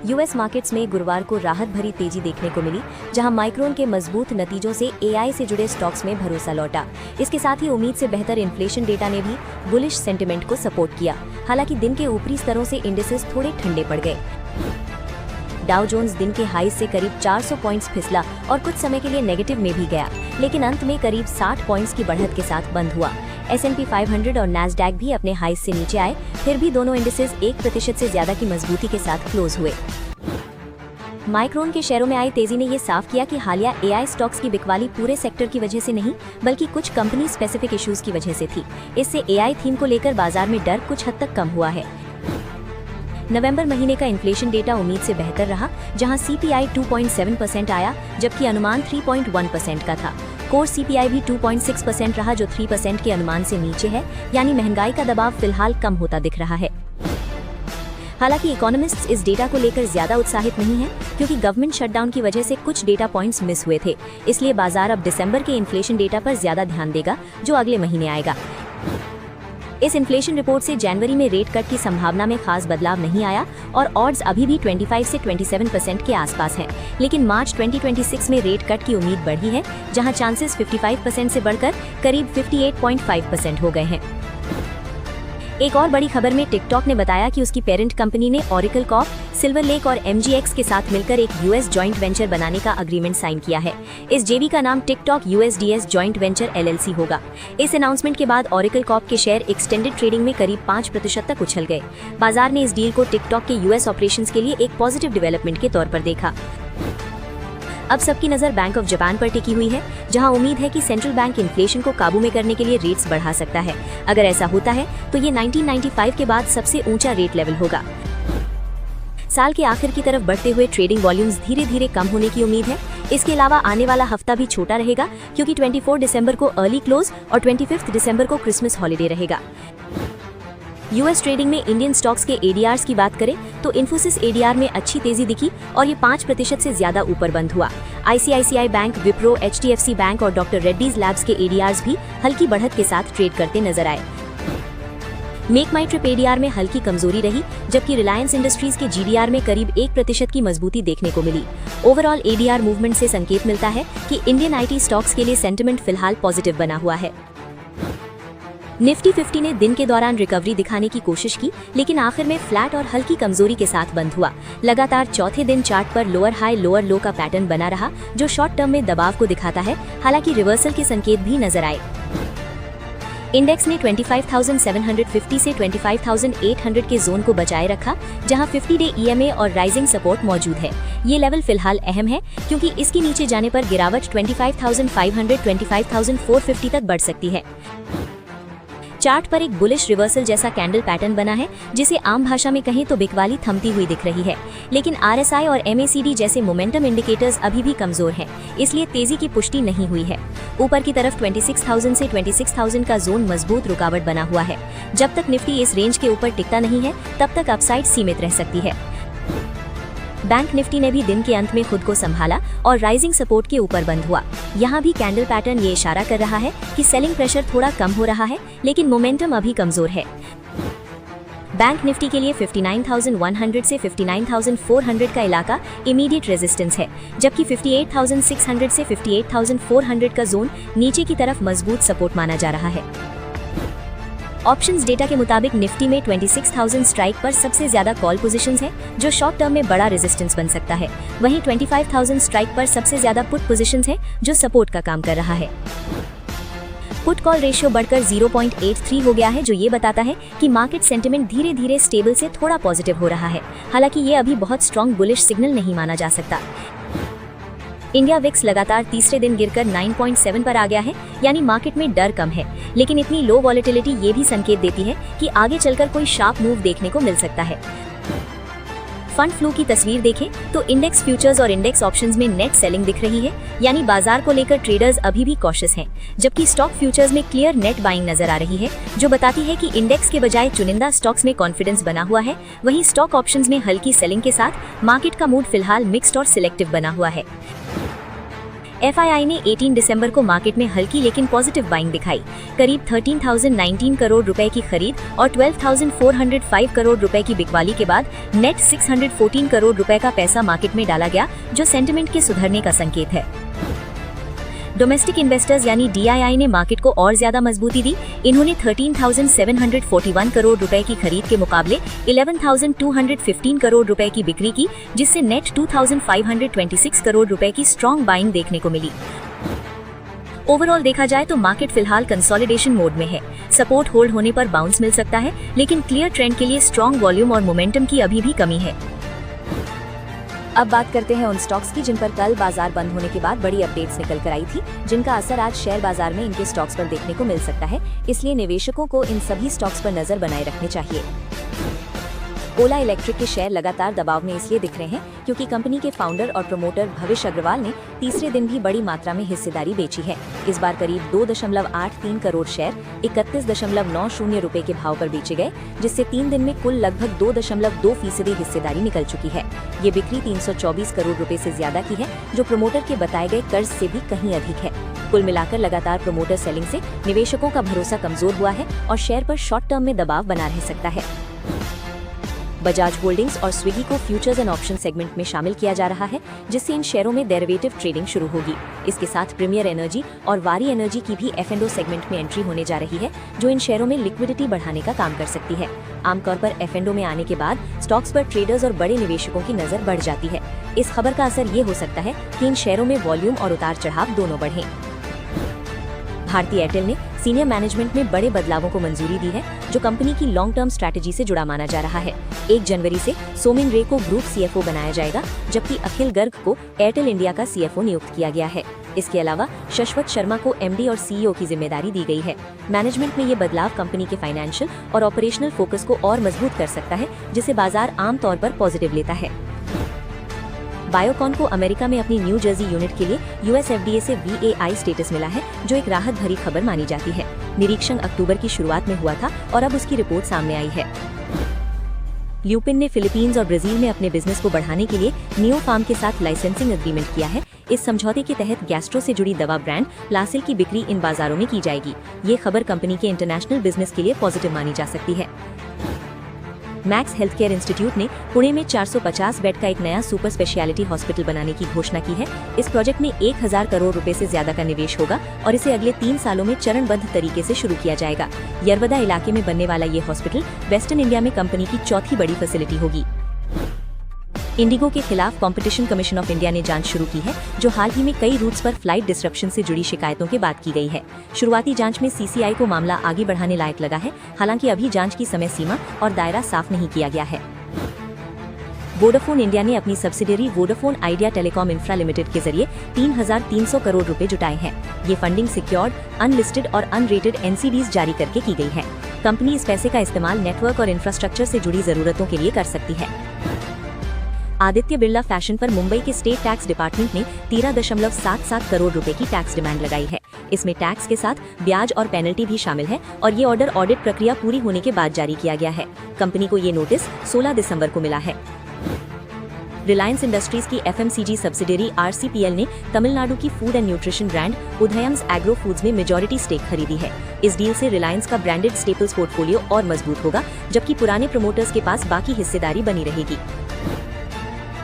US markets में गुरुवार को राहत भरी तेजी देखने को मिली, जहां माइक्रोन के मजबूत नतीजों से एआई से जुड़े स्टॉक्स में भरोसा लौटा। इसके साथ ही उम्मीद से बेहतर इन्फ्लेशन डेटा ने भी बुलिश सेंटिमेंट को सपोर्ट किया। हालांकि दिन के ऊपरी स्तरों से इंडिसेस थोड़े ठंडे पड़ गए। डाउ जोन्स दिन के हाई से करीब 400 पॉइंट्स फिसला और कुछ समय के लिए नेगेटिव में भी गया, लेकिन अंत में करीब 60 पॉइंट्स की बढ़त के साथ बंद हुआ। S&P 500 और नैस्डैक भी अपने हाई से नीचे आए, फिर भी दोनों इंडिसेस 1% से ज्यादा की मजबूती के साथ क्लोज हुए। माइक्रोन के शेयरों में आई तेजी ने ये साफ किया कि हालिया एआई स्टॉक्स की बिकवाली पूरे सेक्टर की वजह से नहीं, बल्कि कुछ कंपनी स्पेसिफिक इश्यूज की वजह से थी। इससे एआई थीम को लेकर बाजार में डर कुछ हद तक कम हुआ है। नवंबर महीने का इन्फ्लेशन डेटा उम्मीद से बेहतर रहा, जहां CPI 2.7% आया, जबकि अनुमान 3.1% का था। कोर CPI भी 2.6% रहा, जो 3% के अनुमान से नीचे है, यानी महंगाई का दबाव फिलहाल कम होता दिख रहा है। हालांकि इकोनॉमिस्ट्स इस डेटा को लेकर ज्यादा उत्साहित नहीं हैं, क्योंकि गवर्नमेंट शटडाउन की वजह से कुछ डेटा पॉइंट्स मिस हुए थे। इसलिए बाजार अब दिसंबर के इन्फ्लेशन डेटा पर ज्यादा ध्यान देगा, जो अगले महीने आएगा। इस इन्फ्लेशन रिपोर्ट से जनवरी में रेट कट की संभावना में खास बदलाव नहीं आया और ऑड्स अभी भी 25 से 27% के आसपास हैं। लेकिन मार्च 2026 में रेट कट की उम्मीद बढ़ी है, जहां चांसेस 55% से बढ़कर करीब 58.5% हो गए हैं। एक और बड़ी खबर में टिकटॉक ने बताया कि उसकी पेरेंट कंपनी ने ओरेकल कॉर्प, सिल्वर लेक और MGX के साथ मिलकर एक US जॉइंट वेंचर बनाने का अग्रीमेंट साइन किया है। इस जेवी का नाम TikTok USDS joint venture LLC होगा। इस अनाउंसमेंट के बाद ओरेकल कॉर्प के शेयर एक्सटेंडेड ट्रेडिंग में करीब 5% तक उछल गए। बाजार ने इस डील को टिकटॉक के US ऑपरेशंस के लिए एक पॉजिटिव डेवलपमेंट के तौर पर देखा। अब सबकी नजर बैंक ऑफ जापान पर टिकी हुई है, जहां उम्मीद है कि सेंट्रल बैंक इन्फ्लेशन को काबू में करने के लिए रेट्स बढ़ा सकता है। अगर ऐसा होता है तो ये 1995 के बाद सबसे ऊंचा रेट लेवल होगा। साल के आखिर की तरफ बढ़ते हुए ट्रेडिंग वॉल्यूम्स धीरे धीरे कम होने की उम्मीद है। इसके अलावा आने वाला हफ्ता भी छोटा रहेगा, क्योंकि 24 दिसंबर को अर्ली क्लोज और 25 दिसंबर को क्रिसमस हॉलिडे रहेगा। US ट्रेडिंग में इंडियन स्टॉक्स के ADRs की बात करें तो इन्फोसिस ADR में अच्छी तेजी दिखी और ये 5% से ज्यादा ऊपर बंद हुआ। ICICI bank, Wipro, HDFC bank और डॉक्टर रेड्डीज लैब्स के ADRs भी हल्की बढ़त के साथ ट्रेड करते नजर आए। मेक माई ट्रिप ADR में हल्की कमजोरी रही, जबकि रिलायंस इंडस्ट्रीज के GDR में करीब 1% की मजबूती देखने को मिली। ओवरऑल ADR मूवमेंट से संकेत मिलता है कि इंडियन IT स्टॉक्स के लिए सेंटिमेंट फिलहाल पॉजिटिव बना हुआ है। निफ्टी 50 ने दिन के दौरान रिकवरी दिखाने की कोशिश की, लेकिन आखिर में फ्लैट और हल्की कमजोरी के साथ बंद हुआ। लगातार चौथे दिन चार्ट पर लोअर हाई लोअर लो का पैटर्न बना रहा, जो शॉर्ट टर्म में दबाव को दिखाता है। हालांकि रिवर्सल के संकेत भी नजर आए। इंडेक्स ने 25,750 से 25,800 के जोन को बचाए रखा, जहां 50-डे EMA और राइजिंग सपोर्ट मौजूद है। ये लेवल फिलहाल अहम है, क्योंकि इसके नीचे जाने पर गिरावट 25,500, 25,450 तक बढ़ सकती है। चार्ट पर एक बुलिश रिवर्सल जैसा कैंडल पैटर्न बना है, जिसे आम भाषा में कहें तो बिकवाली थमती हुई दिख रही है। लेकिन RSI और MACD जैसे मोमेंटम इंडिकेटर्स अभी भी कमजोर हैं, इसलिए तेजी की पुष्टि नहीं हुई है। ऊपर की तरफ 26,000 से 26,000 का जोन मजबूत रुकावट बना हुआ है। जब तक निफ्टी इस रेंज के ऊपर टिकता नहीं है, तब तक अपसाइड सीमित रह सकती है। बैंक निफ्टी ने भी दिन के अंत में खुद को संभाला और राइजिंग सपोर्ट के ऊपर बंद हुआ। यहाँ भी कैंडल पैटर्न ये इशारा कर रहा है कि सेलिंग प्रेशर थोड़ा कम हो रहा है, लेकिन मोमेंटम अभी कमजोर है। बैंक निफ्टी के लिए 59,100 से 59,400 का इलाका इमीडिएट रेजिस्टेंस है, जबकि 58,600 से 58,400 का जोन नीचे की तरफ मजबूत सपोर्ट माना जा रहा है। ऑप्शंस डेटा के मुताबिक निफ्टी में 26,000 स्ट्राइक पर सबसे ज्यादा कॉल पोजीशंस हैं, जो शॉर्ट टर्म में बड़ा रेजिस्टेंस बन सकता है। वहीं 25,000 स्ट्राइक पर सबसे ज्यादा पुट पोजीशंस हैं, जो सपोर्ट का काम कर रहा है। पुट कॉल रेशियो बढ़कर 0.83 हो गया है, जो ये बताता है कि मार्केट सेंटिमेंट धीरे धीरे स्टेबल से थोड़ा पॉजिटिव हो रहा है। हालांकि ये अभी बहुत स्ट्रॉन्ग बुलिश सिग्नल नहीं माना जा सकता। इंडिया विक्स लगातार तीसरे दिन गिरकर 9.7 पर आ गया है, यानी मार्केट में डर कम है। लेकिन इतनी लो वॉलेटिलिटी ये भी संकेत देती है कि आगे चलकर कोई शार्प मूव देखने को मिल सकता है। फंड फ्लो की तस्वीर देखें तो इंडेक्स फ्यूचर्स और इंडेक्स ऑप्शंस में नेट सेलिंग दिख रही है, यानी बाजार को लेकर ट्रेडर्स अभी भी कॉशियस हैं। जबकि स्टॉक फ्यूचर्स में क्लियर नेट बाइंग नजर आ रही है, जो बताती है कि इंडेक्स के बजाय चुनिंदा स्टॉक्स में कॉन्फिडेंस बना हुआ है। वहीं स्टॉक ऑप्शंस में हल्की सेलिंग के साथ मार्केट का मूड फिलहाल मिक्स्ड और सिलेक्टिव बना हुआ है। FII ने 18 दिसंबर को मार्केट में हल्की लेकिन पॉजिटिव बाइंग दिखाई। करीब 13,019 करोड़ रुपए की खरीद और 12,405 करोड़ रुपए की बिकवाली के बाद नेट 614 करोड़ रुपए का पैसा मार्केट में डाला गया, जो सेंटिमेंट के सुधरने का संकेत है। डोमेस्टिक इन्वेस्टर्स यानी DII ने मार्केट को और ज्यादा मजबूती दी। इन्होंने 13,741 करोड़ रुपए की खरीद के मुकाबले 11,215 करोड़ रुपए की बिक्री की, जिससे नेट 2,526 करोड़ रुपए की स्ट्रॉन्ग बाइंग देखने को मिली। ओवरऑल देखा जाए तो मार्केट फिलहाल कंसोलिडेशन मोड में है। सपोर्ट होल्ड होने पर बाउंस मिल सकता है, लेकिन क्लियर ट्रेंड के लिए स्ट्रॉन्ग वॉल्यूम और मोमेंटम की अभी भी कमी है। अब बात करते हैं उन स्टॉक्स की जिन पर कल बाजार बंद होने के बाद बड़ी अपडेट्स निकल कर आई थी, जिनका असर आज शेयर बाजार में इनके स्टॉक्स पर देखने को मिल सकता है। इसलिए निवेशकों को इन सभी स्टॉक्स पर नजर बनाए रखनी चाहिए। ओला इलेक्ट्रिक के शेयर लगातार दबाव में इसलिए दिख रहे हैं क्योंकि कंपनी के फाउंडर और प्रमोटर भविष्य अग्रवाल ने तीसरे दिन भी बड़ी मात्रा में हिस्सेदारी बेची है। इस बार करीब 2.83 करोड़ शेयर 31.90 रुपए के भाव पर बेचे गए, जिससे 3 दिन में कुल लगभग 2.2% हिस्सेदारी निकल चुकी है। ये बिक्री 324 करोड़ रुपए से ज्यादा की है, जो प्रमोटर के बताए गए कर्ज से भी कहीं अधिक है। कुल मिलाकर लगातार प्रमोटर सेलिंग से निवेशकों का भरोसा कमजोर हुआ है और शेयर पर शॉर्ट टर्म में दबाव बना रह सकता है। बजाज होल्डिंग्स और स्विगी को फ्यूचर्स एंड ऑप्शन सेगमेंट में शामिल किया जा रहा है, जिससे इन शेयरों में डेरिवेटिव ट्रेडिंग शुरू होगी। इसके साथ प्रीमियर एनर्जी और वारी एनर्जी की भी F&O सेगमेंट में एंट्री होने जा रही है, जो इन शेयरों में लिक्विडिटी बढ़ाने का काम कर सकती है। आमतौर पर F&O में आने के बाद स्टॉक्स पर ट्रेडर्स और बड़े निवेशकों की नजर बढ़ जाती है। इस खबर का असर ये हो सकता है कि इन शेयरों में वॉल्यूम और उतार चढ़ाव दोनों बढ़े। भारती एयरटेल ने सीनियर मैनेजमेंट में बड़े बदलावों को मंजूरी दी है, जो कंपनी की लॉन्ग टर्म स्ट्रैटेजी से जुड़ा माना जा रहा है। 1 जनवरी से सोमिन रे को ग्रुप CFO बनाया जाएगा, जबकि अखिल गर्ग को एयरटेल इंडिया का CFO नियुक्त किया गया है। इसके अलावा शश्वत शर्मा को MD और CEO की जिम्मेदारी दी गई है। मैनेजमेंट में ये बदलाव कंपनी के फाइनेंशियल और ऑपरेशनल फोकस को और मजबूत कर सकता है, जिसे बाजार आमतौर पर पॉजिटिव लेता है। बायोकॉन को अमेरिका में अपनी न्यू जर्सी यूनिट के लिए US FDA से VAI स्टेटस मिला है, जो एक राहत भरी खबर मानी जाती है। निरीक्षण अक्टूबर की शुरुआत में हुआ था और अब उसकी रिपोर्ट सामने आई है। ल्यूपिन ने फिलीपींस और ब्राजील में अपने बिजनेस को बढ़ाने के लिए नियो फार्म के साथ लाइसेंसिंग एग्रीमेंट किया है। इस समझौते के तहत गैस्ट्रो से जुड़ी दवा ब्रांड प्लासिल की बिक्री इन बाजारों में की जाएगी। ये खबर कंपनी के इंटरनेशनल बिजनेस के लिए पॉजिटिव मानी जा सकती है। मैक्स हेल्थ केयर इंस्टीट्यूट ने पुणे में 450 बेड का एक नया सुपर स्पेशलिटी हॉस्पिटल बनाने की घोषणा की है। इस प्रोजेक्ट में 1000 करोड़ रुपए से ज्यादा का निवेश होगा और इसे अगले 3 सालों में चरणबद्ध तरीके से शुरू किया जाएगा। यरवदा इलाके में बनने वाला ये हॉस्पिटल वेस्टर्न इंडिया में कंपनी की चौथी बड़ी फैसिलिटी होगी। इंडिगो के खिलाफ कंपटीशन कमीशन ऑफ इंडिया ने जांच शुरू की है, जो हाल ही में कई रूट्स पर फ्लाइट डिसरप्शन से जुड़ी शिकायतों के बाद की गई है। शुरुआती जांच में CCI को मामला आगे बढ़ाने लायक लगा है, हालांकि अभी जांच की समय सीमा और दायरा साफ नहीं किया गया है। वोडाफोन इंडिया ने अपनी subsidiary Vodafone idea telecom infra limited के जरिए 3,300 करोड़ रुपए जुटाए हैं। ये फंडिंग सिक्योर्ड, अनलिस्टेड और अनरेटेड NCDs जारी करके की गई है। कंपनी इस पैसे का इस्तेमाल नेटवर्क और इंफ्रास्ट्रक्चर से जुड़ी जरूरतों के लिए कर सकती है। आदित्य बिरला फैशन पर मुंबई के स्टेट टैक्स डिपार्टमेंट ने 13.77 करोड़ रुपए की टैक्स डिमांड लगाई है। इसमें टैक्स के साथ ब्याज और पेनल्टी भी शामिल है और ये ऑर्डर ऑडिट प्रक्रिया पूरी होने के बाद जारी किया गया है। कंपनी को ये नोटिस 16 दिसंबर को मिला है। रिलायंस इंडस्ट्रीज की FMCG सब्सिडियरी RCPL ने तमिलनाडु की food and nutrition brand Udhaiyams agro foods में मेजॉरिटी स्टेक खरीदी है। इस डील से रिलायंस का ब्रांडेड स्टेपल्स पोर्टफोलियो और मजबूत होगा, जबकि पुराने प्रमोटर्स के पास बाकी हिस्सेदारी बनी रहेगी।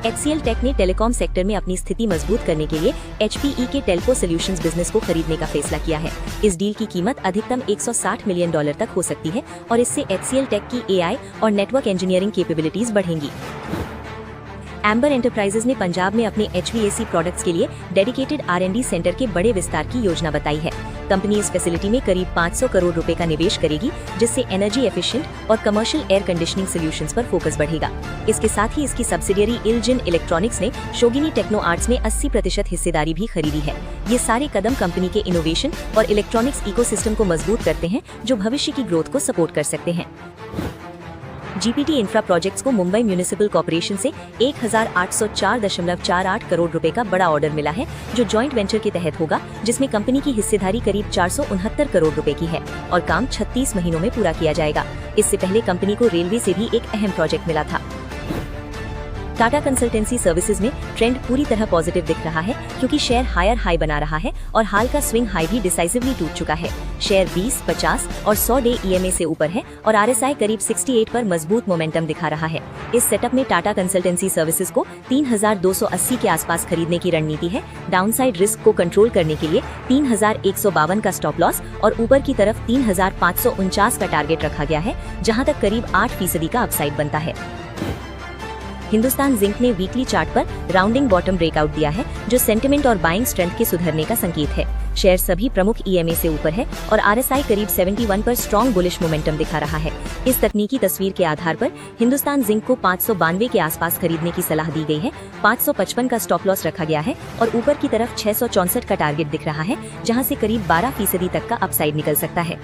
HCL टेक ने टेलीकॉम सेक्टर में अपनी स्थिति मजबूत करने के लिए HPE के टेल्को सॉल्यूशंस बिजनेस को खरीदने का फैसला किया है। इस डील की कीमत अधिकतम $160 मिलियन तक हो सकती है और इससे HCL टेक की AI और नेटवर्क इंजीनियरिंग कैपेबिलिटीज बढ़ेंगी। एम्बर एंटरप्राइजेज ने पंजाब में अपने HVAC प्रोडक्ट्स के लिए डेडिकेटेड R&D सेंटर के बड़े विस्तार की योजना बताई है। कंपनी इस फैसिलिटी में करीब 500 करोड़ रुपए का निवेश करेगी, जिससे एनर्जी एफिशिएंट और कमर्शियल एयर कंडीशनिंग सॉल्यूशंस पर फोकस बढ़ेगा। इसके साथ ही इसकी सब्सिडियरी इलजिन इलेक्ट्रॉनिक्स ने शोगिनी टेक्नो आर्ट्स में 80% हिस्सेदारी भी खरीदी है। ये सारे कदम कंपनी के इनोवेशन और इलेक्ट्रॉनिक्स इकोसिस्टम को मजबूत करते हैं, जो भविष्य की ग्रोथ को सपोर्ट कर सकते हैं। जीपीटी इंफ्रा प्रोजेक्ट्स को मुंबई म्यूनिसिपल कॉर्पोरेशन से 1804.48 करोड़ रुपए का बड़ा ऑर्डर मिला है, जो जॉइंट वेंचर के तहत होगा, जिसमें कंपनी की हिस्सेदारी करीब 469 करोड़ रुपए की है और काम 36 महीनों में पूरा किया जाएगा। इससे पहले कंपनी को रेलवे से भी एक अहम प्रोजेक्ट मिला था। टाटा कंसल्टेंसी सर्विसेज में ट्रेंड पूरी तरह पॉजिटिव दिख रहा है क्योंकि शेयर हायर हाई बना रहा है और हाल का स्विंग हाई भी डिसाइसिवली टूट चुका है। शेयर 20, 50 और 100 डे ईएमए से ऊपर है और आरएसआई करीब 68 पर मजबूत मोमेंटम दिखा रहा है। इस सेटअप में टाटा कंसल्टेंसी सर्विसेज को 3280 के आसपास खरीदने की रणनीति है। डाउनसाइड रिस्क को कंट्रोल करने के लिए 3152 का स्टॉप लॉस और ऊपर की तरफ 3549 का टारगेट रखा गया है, जहां तक करीब 8% का अपसाइड बनता है। हिंदुस्तान जिंक ने वीकली चार्ट पर राउंडिंग बॉटम ब्रेकआउट दिया है, जो सेंटिमेंट और बाइंग स्ट्रेंथ के सुधरने का संकेत है। शेयर सभी प्रमुख ईएमए से ऊपर है और आरएसआई करीब 71 पर स्ट्रॉन्ग बुलिश मोमेंटम दिखा रहा है। इस तकनीकी तस्वीर के आधार पर हिंदुस्तान जिंक को 592 के आसपास खरीदने की सलाह दी गई है। 555 का स्टॉप लॉस रखा गया है और ऊपर की तरफ 664 का टारगेट दिख रहा है, जहां से करीब 12% तक का अपसाइड निकल सकता है।